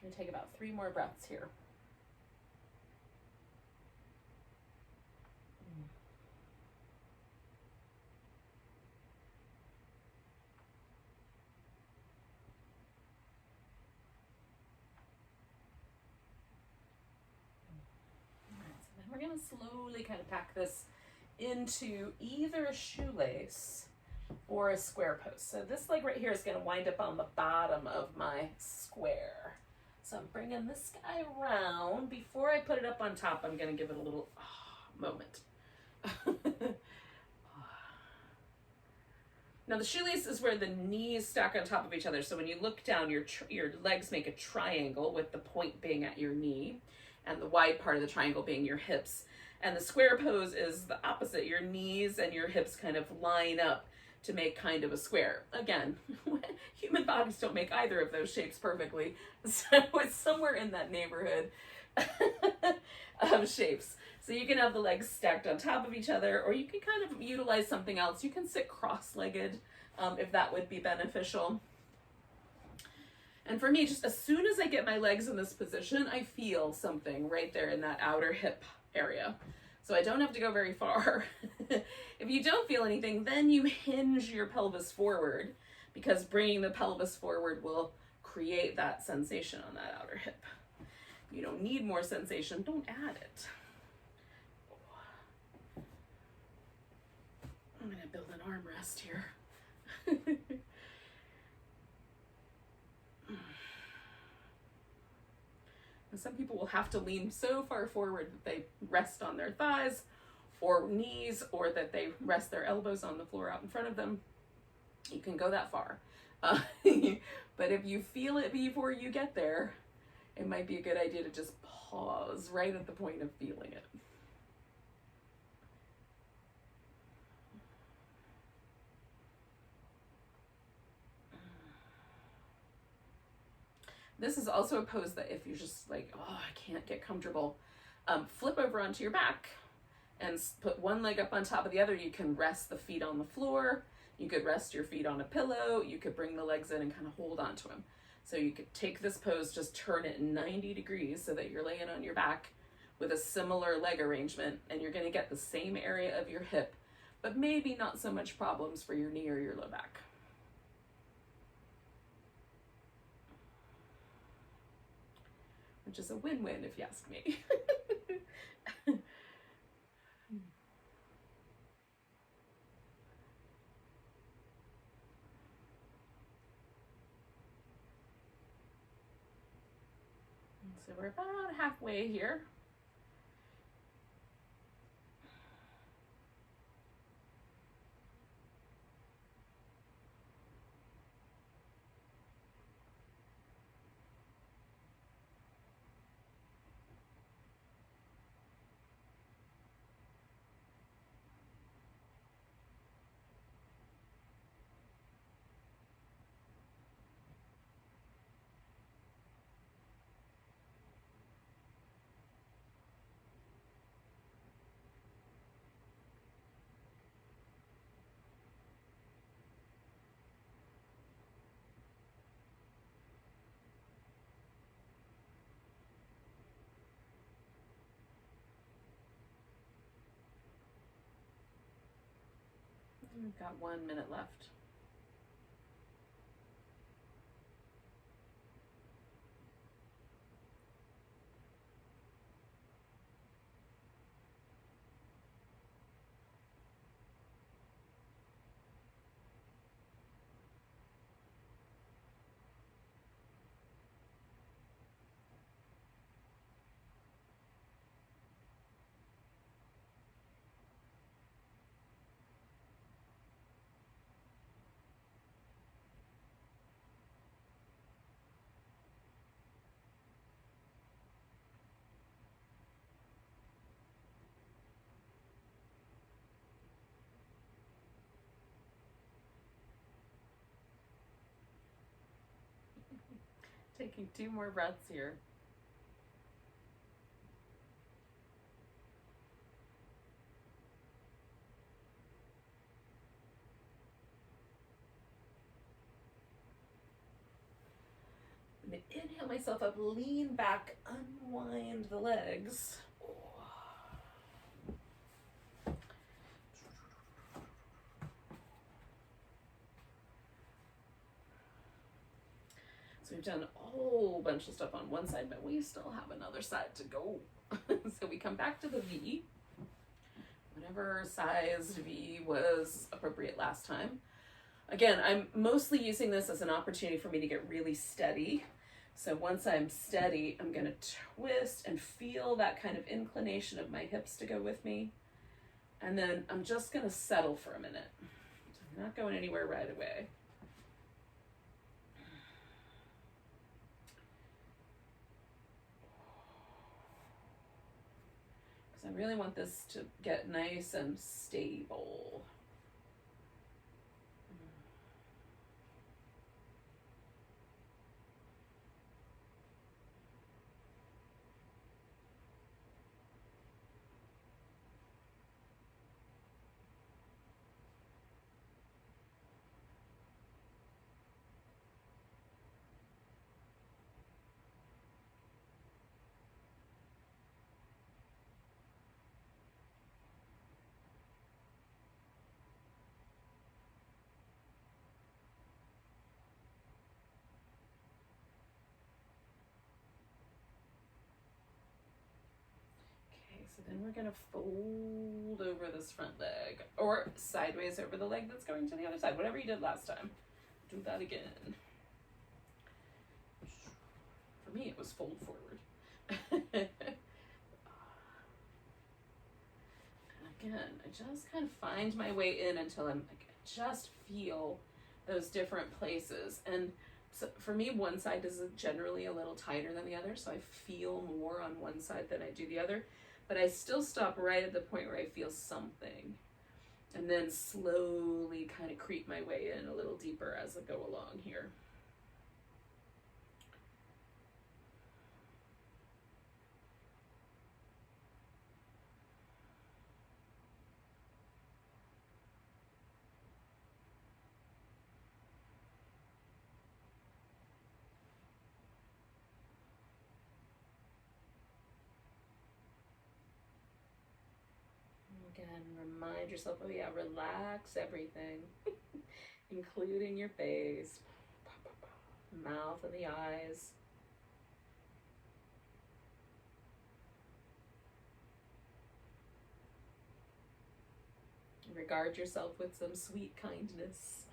We're going to take about 3 more breaths here. We're going to slowly kind of pack this into either a shoelace or a square pose. So this leg right here is going to wind up on the bottom of my square. So I'm bringing this guy around. Before I put it up on top, I'm going to give it a little moment. Now the shoelace is where the knees stack on top of each other. So when you look down, your legs make a triangle with the point being at your knee and the wide part of the triangle being your hips. And the square pose is the opposite. Your knees and your hips kind of line up to make kind of a square. Again, human bodies don't make either of those shapes perfectly. So it's somewhere in that neighborhood of shapes. So you can have the legs stacked on top of each other, or you can kind of utilize something else. You can sit cross-legged if that would be beneficial. And for me, just as soon as I get my legs in this position, I feel something right there in that outer hip area. So I don't have to go very far. If you don't feel anything, then you hinge your pelvis forward, because bringing the pelvis forward will create that sensation on that outer hip. If you don't need more sensation, don't add it. I'm going to build an armrest here. Some people will have to lean so far forward that they rest on their thighs or knees, or that they rest their elbows on the floor out in front of them. You can go that far. But if you feel it before you get there, it might be a good idea to just pause right at the point of feeling it. This is also a pose that if you're just like, oh, I can't get comfortable, flip over onto your back and put one leg up on top of the other. You can rest the feet on the floor. You could rest your feet on a pillow. You could bring the legs in and kind of hold onto them. So you could take this pose, just turn it 90 degrees so that you're laying on your back with a similar leg arrangement, and you're going to get the same area of your hip, but maybe not so much problems for your knee or your low back. Which is a win-win if you ask me. So we're about halfway here. We've got 1 minute left. Taking 2 more breaths here. I'm going to inhale myself up, lean back, unwind the legs. So we've done a whole bunch of stuff on one side, but we still have another side to go. So we come back to the V, whatever size V was appropriate last time. Again, I'm mostly using this as an opportunity for me to get really steady. So once I'm steady, I'm going to twist and feel that kind of inclination of my hips to go with me. And then I'm just going to settle for a minute. So I'm not going anywhere right away. Because I really want this to get nice and stable. So then we're going to fold over this front leg, or sideways over the leg that's going to the other side. Whatever you did last time. Do that again. For me, it was fold forward. And again, I just kind of find my way in until I just feel those different places. And So for me, one side is generally a little tighter than the other, so I feel more on one side than I do the other, but I still stop right at the point where I feel something, and then slowly kind of creep my way in a little deeper as I go along here. Again, remind yourself, oh yeah, relax everything, including your face, mouth and the eyes. Regard yourself with some sweet kindness.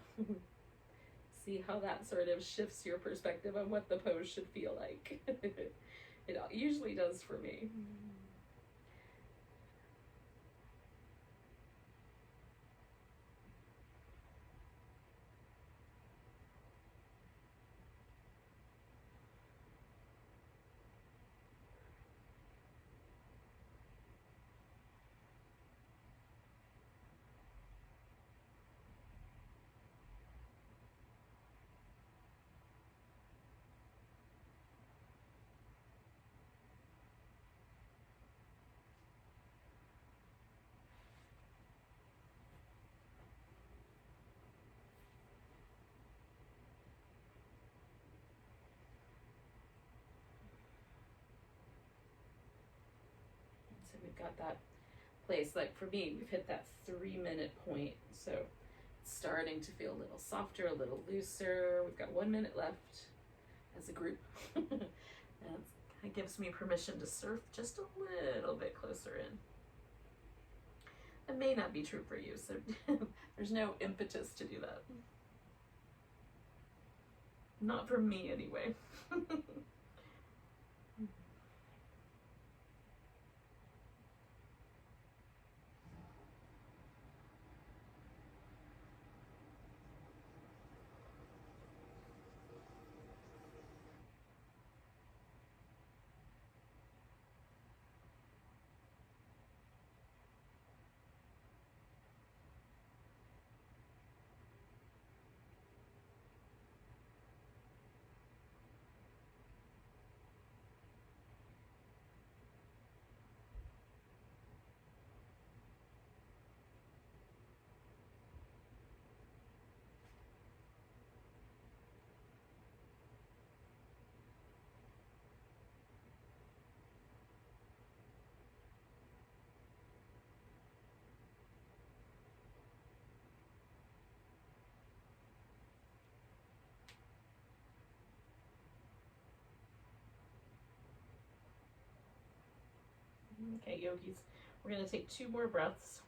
See how that sort of shifts your perspective on what the pose should feel like. It usually does for me. So we've got that place, like for me, we've hit that 3-minute point. So it's starting to feel a little softer, a little looser. We've got 1 minute left as a group. And it gives me permission to surf just a little bit closer in. It may not be true for you, so there's no impetus to do that. Not for me, anyway. Okay, yogis, we're going to take 2 more breaths.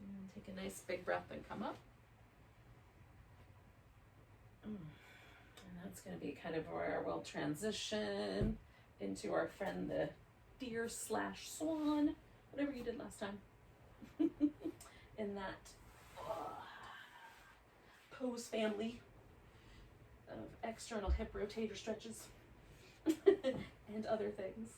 And take a nice big breath and come up. And that's going to be kind of where we'll transition into our friend the deer/swan, whatever you did last time. In that pose family of external hip rotator stretches and other things.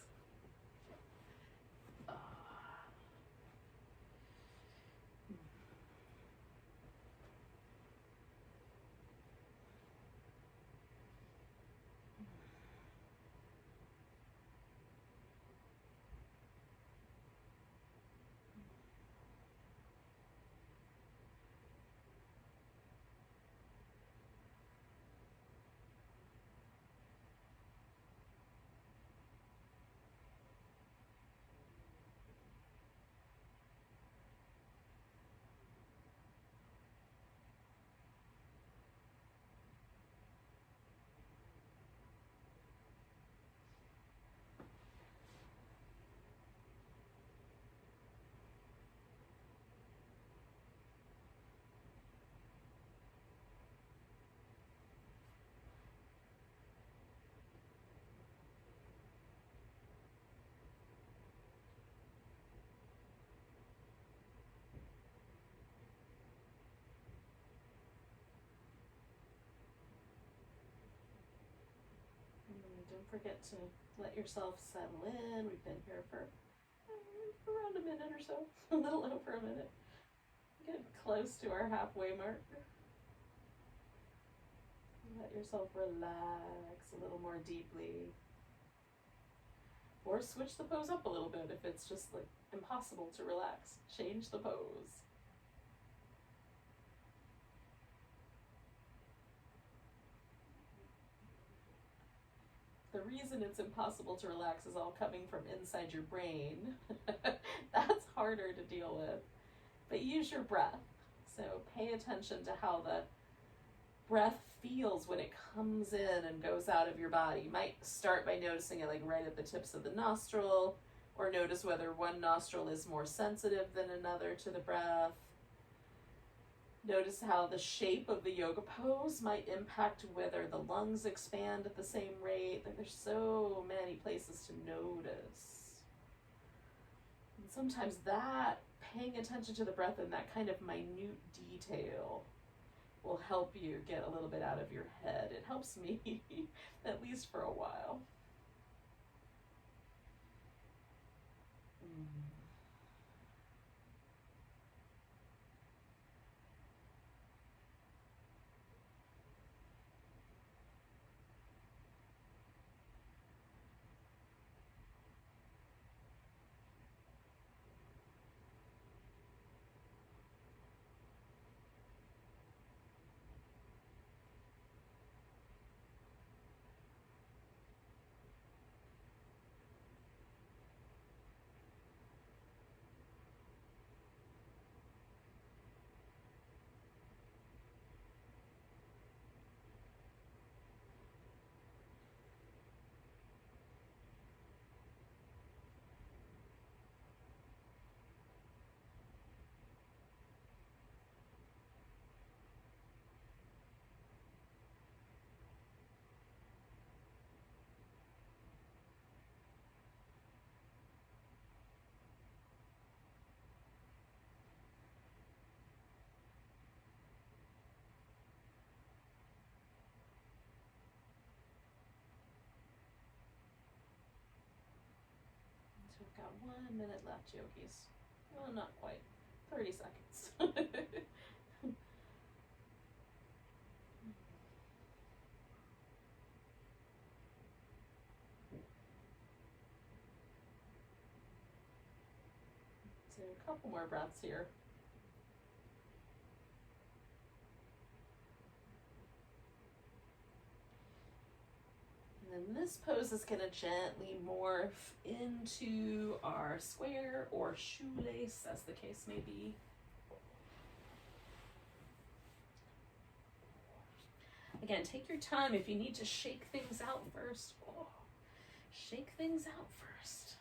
don't forget to let yourself settle in. We've been here for around a minute or so, a little over a minute. Get close to our halfway mark. Let yourself relax a little more deeply. Or switch the pose up a little bit if it's just like impossible to relax. Change the pose. The reason it's impossible to relax is all coming from inside your brain. That's harder to deal with. But use your breath. So pay attention to how the breath feels when it comes in and goes out of your body. You might start by noticing it like right at the tips of the nostril, or notice whether one nostril is more sensitive than another to the breath. Notice how the shape of the yoga pose might impact whether the lungs expand at the same rate. Like there's so many places to notice. And sometimes that paying attention to the breath in that kind of minute detail will help you get a little bit out of your head. It helps me, at least for a while. So we've got 1 minute left, yogis. Well, not quite. 30 seconds. So a couple more breaths here. And then this pose is going to gently morph into our square or shoelace, as the case may be. Again, take your time if you need to shake things out first. Oh, shake things out first.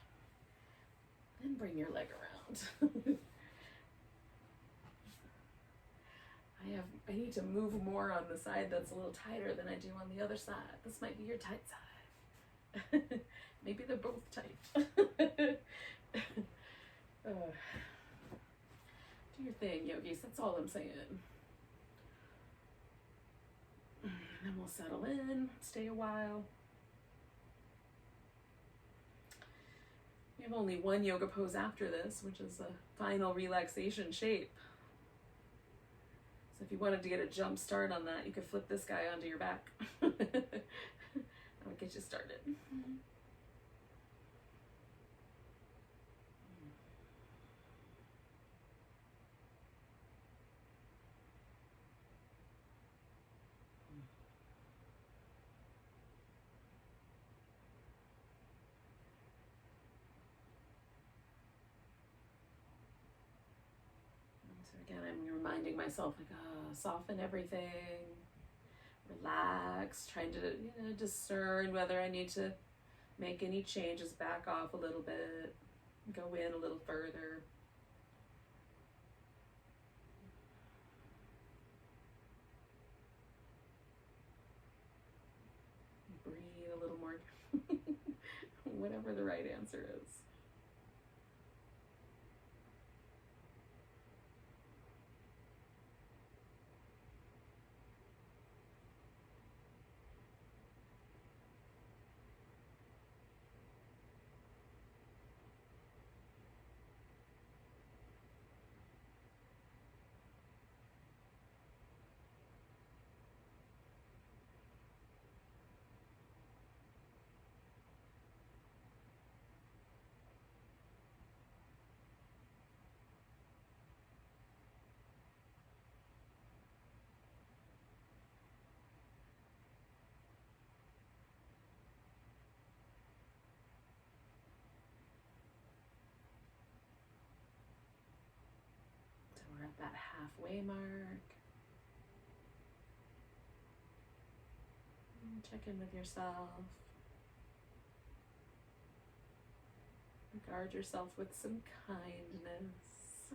Then bring your leg around. I need to move more on the side that's a little tighter than I do on the other side. This might be your tight side. Maybe they're both tight. Do your thing, yogis. That's all I'm saying. And we'll settle in, stay a while. We have only one yoga pose after this, which is a final relaxation shape. So if you wanted to get a jump start on that, you could flip this guy onto your back. That would get you started. So again, I'm reminding myself, like, soften everything, relax, trying to discern whether I need to make any changes, back off a little bit, go in a little further. Breathe a little more, whatever the right answer is. that halfway mark. Check in with yourself. Guard yourself with some kindness.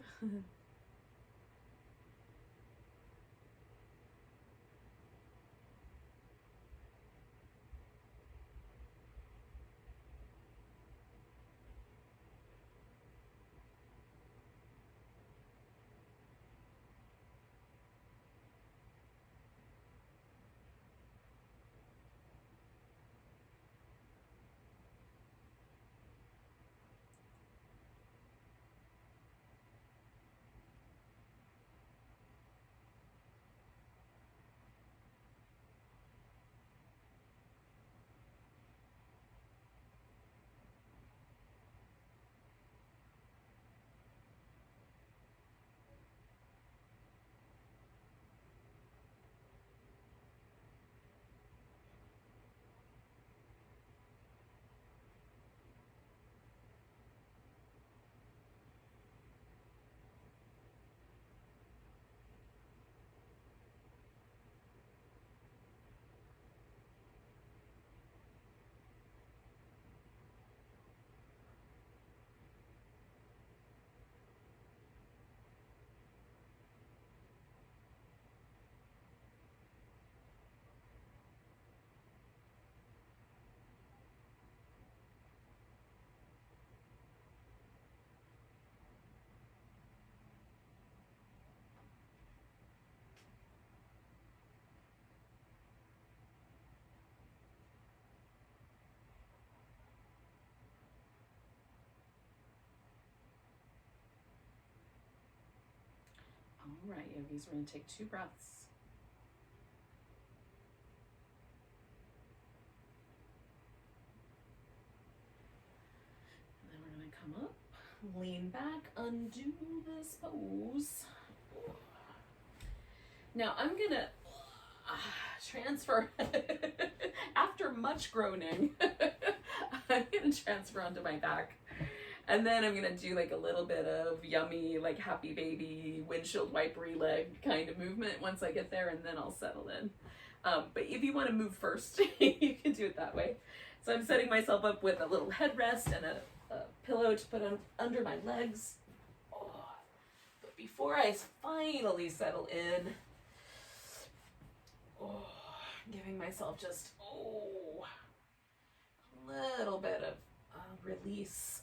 All right, yogis, we're going to take 2 breaths. And then we're going to come up, lean back, undo this pose. Now I'm going to transfer, after much groaning, I'm going to transfer onto my back. And then I'm gonna do like a little bit of yummy, like happy baby, windshield wipery leg kind of movement once I get there, and then I'll settle in. But if you want to move first, you can do it that way. So I'm setting myself up with a little headrest and a pillow to put under my legs. But before I finally settle in, giving myself just a little bit of release.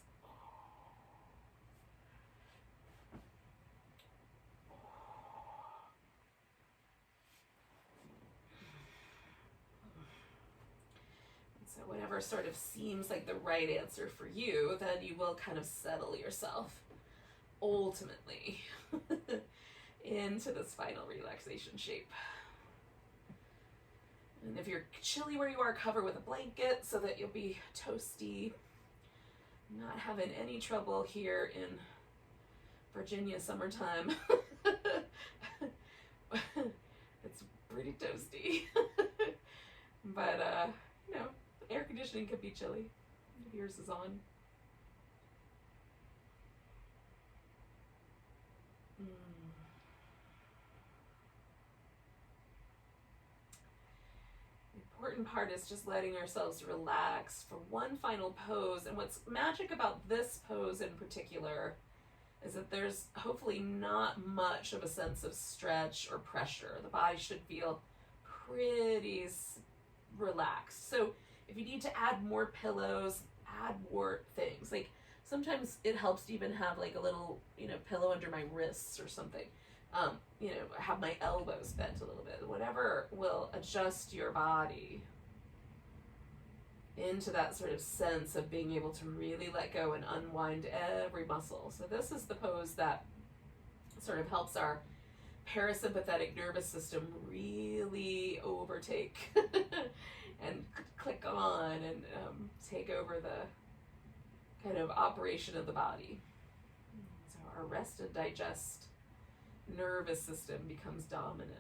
Whatever sort of seems like the right answer for you, then you will kind of settle yourself ultimately into this final relaxation shape. And if you're chilly where you are, cover with a blanket so that you'll be toasty. Not having any trouble here in Virginia summertime. It's pretty toasty. But, you know, air conditioning could be chilly if yours is on. The important part is just letting ourselves relax for one final pose. And what's magic about this pose in particular is that there's hopefully not much of a sense of stretch or pressure. The body should feel pretty relaxed. So if you need to add more pillows, add more things. Like sometimes it helps to even have like a little, pillow under my wrists or something. Have my elbows bent a little bit. Whatever will adjust your body into that sort of sense of being able to really let go and unwind every muscle. So this is the pose that sort of helps our parasympathetic nervous system really overtake and click on and take over the kind of operation of the body. So our rest and digest nervous system becomes dominant.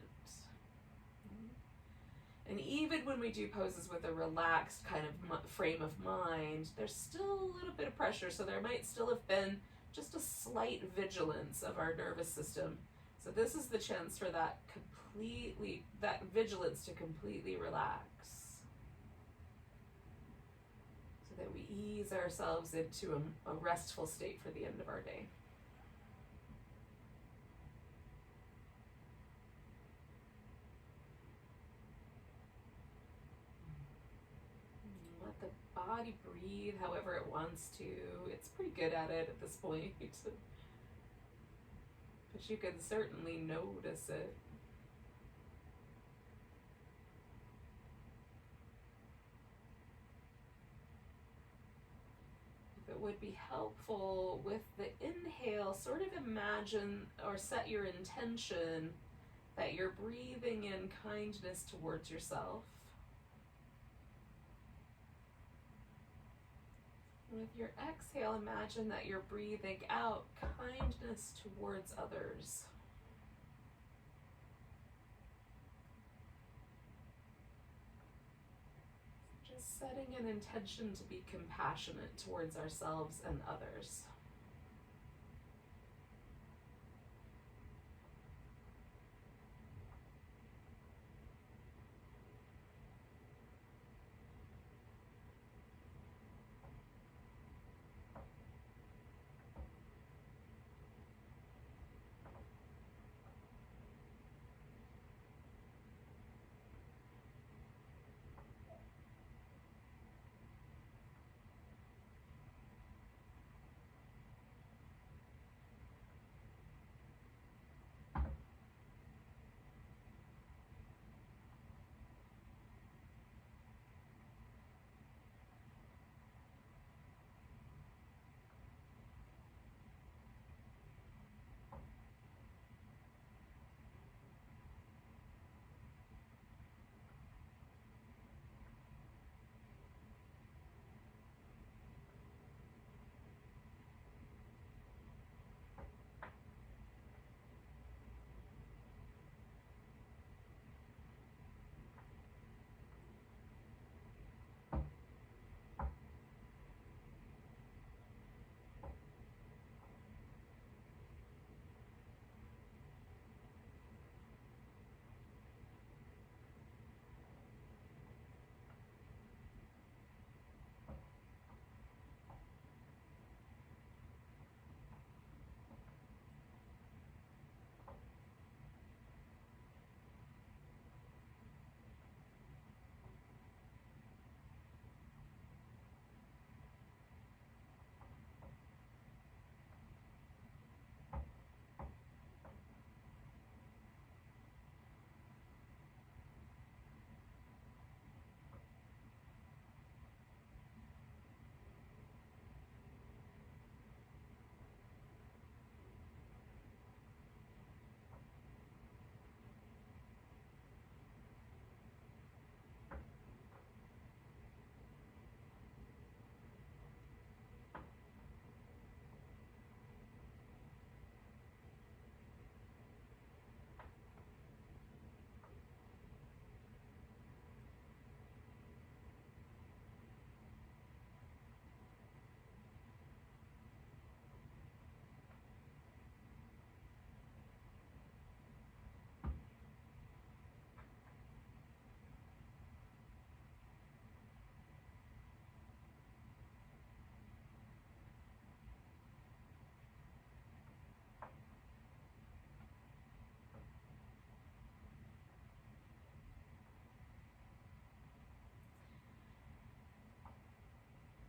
And even when we do poses with a relaxed kind of frame of mind, there's still a little bit of pressure. So there might still have been just a slight vigilance of our nervous system So this is the chance for that vigilance to completely relax, so that we ease ourselves into a restful state for the end of our day. Let the body breathe however it wants to. It's pretty good at it at this point. But you can certainly notice it. If it would be helpful with the inhale, sort of imagine or set your intention that you're breathing in kindness towards yourself. With your exhale, imagine that you're breathing out kindness towards others. Just setting an intention to be compassionate towards ourselves and others.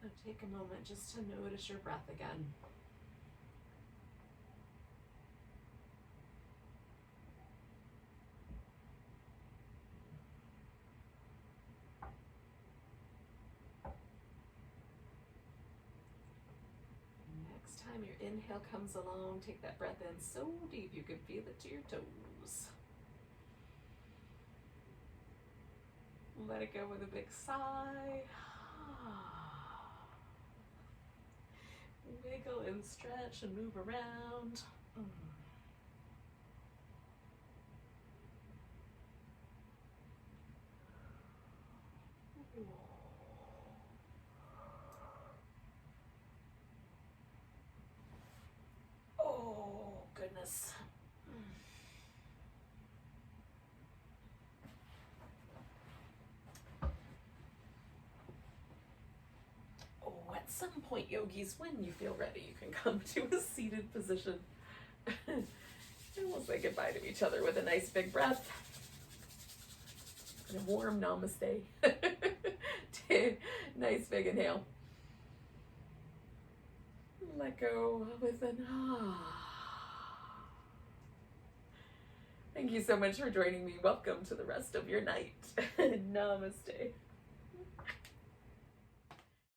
Now take a moment just to notice your breath again. Next time your inhale comes along, take that breath in so deep you can feel it to your toes. Let it go with a big sigh. Wiggle and stretch and move around. Oh, goodness. at some point, yogis, when you feel ready, you can come to a seated position. And we'll say goodbye to each other with a nice big breath and a warm namaste. Nice big inhale. Let go with an ah. Thank you so much for joining me. Welcome to the rest of your night. Namaste.